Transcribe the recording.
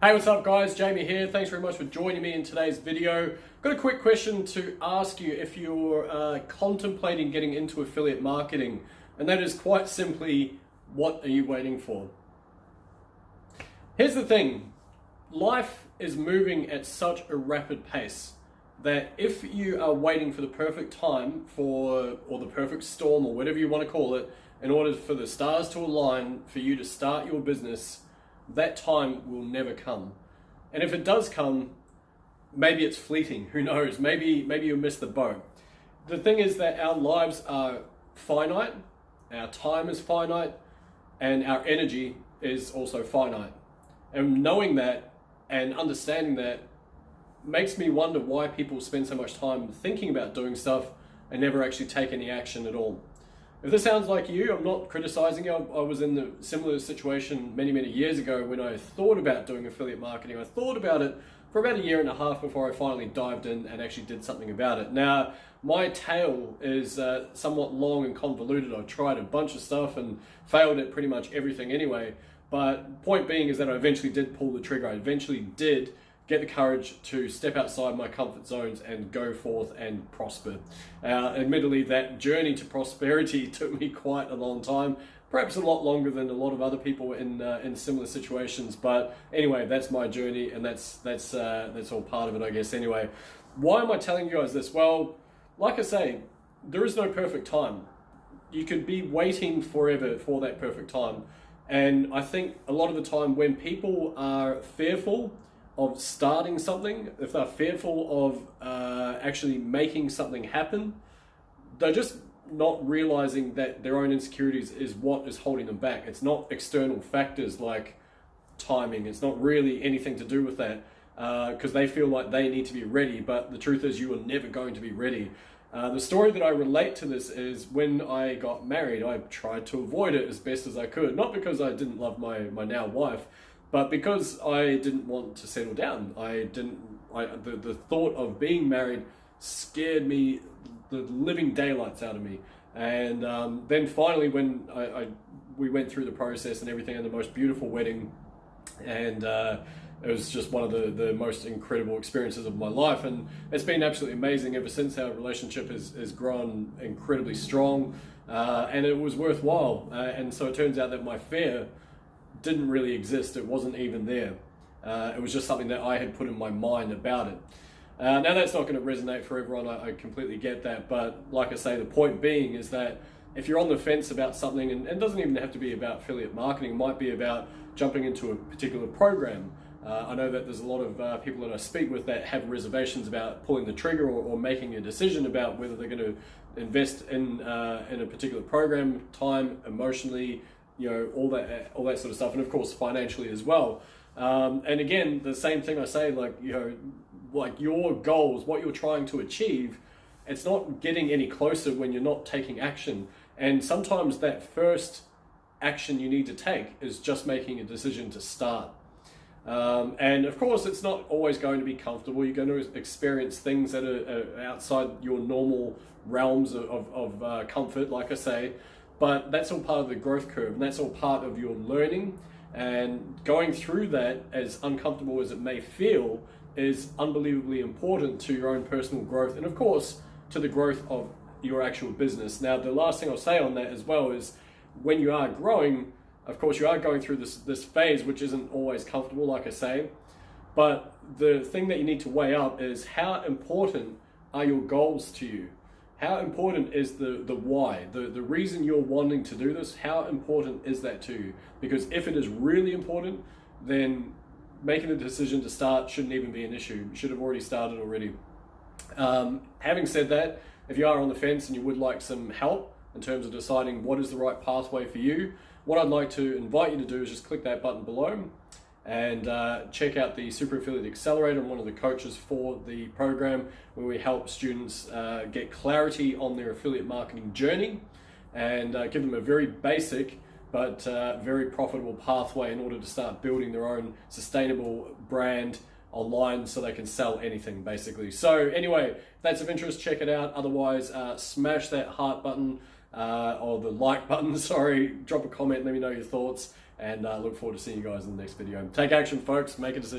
Hey, what's up guys? Jamie here. Thanks very much for joining me in today's video. Got a quick question to ask you if you're contemplating getting into affiliate marketing, and that is quite simply, what are you waiting for? Here's the thing, life is moving at such a rapid pace that if you are waiting for the perfect time or the perfect storm or whatever you want to call it, in order for the stars to align for you to start your business, that time will never come. And if it does come, maybe it's fleeting, who knows? Maybe you'll miss the boat. The thing is that our lives are finite, our time is finite, and our energy is also finite. And knowing that and understanding that makes me wonder why people spend so much time thinking about doing stuff and never actually take any action at all. If this sounds like you, I'm not criticizing you. I was in the similar situation many years ago when I thought about doing affiliate marketing. I thought about it for about 1.5 years before I finally dived in and actually did something about it. Now, my tale is somewhat long and convoluted. I've tried a bunch of stuff and failed at pretty much everything anyway. But point being is that I eventually did pull the trigger. I eventually did get the courage to step outside my comfort zones and go forth and prosper. Admittedly, that journey to prosperity took me quite a long time, perhaps a lot longer than a lot of other people in similar situations. But anyway, that's my journey, and that's all part of it, I guess. Anyway, why am I telling you guys this? Well, like I say, there is no perfect time. You could be waiting forever for that perfect time. And I think a lot of the time when people are fearful of starting something, if they're fearful of actually making something happen, they're just not realizing that their own insecurities is what is holding them back. It's not external factors like timing. It's not really anything to do with that, because they feel like they need to be ready, but the truth is you are never going to be ready. The story that I relate to this is when I got married, I tried to avoid it as best as I could. Not because I didn't love my now wife, but because I didn't want to settle down. The thought of being married scared me the living daylights out of me. And then finally when we went through the process and everything, and the most beautiful wedding, and it was just one of the most incredible experiences of my life, and it's been absolutely amazing ever since. Our relationship has grown incredibly strong, and it was worthwhile. And so it turns out that my fear didn't really exist. It wasn't even there. It was just something that I had put in my mind about it. Now that's not going to resonate for everyone. I completely get that. But like I say, the point being is that if you're on the fence about something, and it doesn't even have to be about affiliate marketing, it might be about jumping into a particular program. I know that there's a lot of people that I speak with that have reservations about pulling the trigger or making a decision about whether they're going to invest in a particular program, time, emotionally, all that sort of stuff, and of course financially as well. And again, the same thing I say, like your goals, what you're trying to achieve, it's not getting any closer when you're not taking action. And sometimes that first action you need to take is just making a decision to start. And of course, it's not always going to be comfortable. You're going to experience things that are outside your normal realms of comfort, like I say. But that's all part of the growth curve, and that's all part of your learning. And going through that, as uncomfortable as it may feel, is unbelievably important to your own personal growth, and of course to the growth of your actual business. Now, the last thing I'll say on that as well is, when you are growing, of course you are going through this phase, which isn't always comfortable, like I say. But the thing that you need to weigh up is, how important are your goals to you? How important is the why, the reason you're wanting to do this? How important is that to you? Because if it is really important, then making the decision to start shouldn't even be an issue. You should have already started already. Having said that, if you are on the fence and you would like some help in terms of deciding what is the right pathway for you, what I'd like to invite you to do is just click that button below and check out the Super Affiliate Accelerator. I'm one of the coaches for the program, where we help students get clarity on their affiliate marketing journey and give them a very basic but very profitable pathway in order to start building their own sustainable brand online so they can sell anything, basically. So anyway, if that's of interest, check it out. Otherwise, smash that heart button or the like button, sorry, drop a comment, let me know your thoughts. and look forward to seeing you guys in the next video. Take action, folks. Make a decision.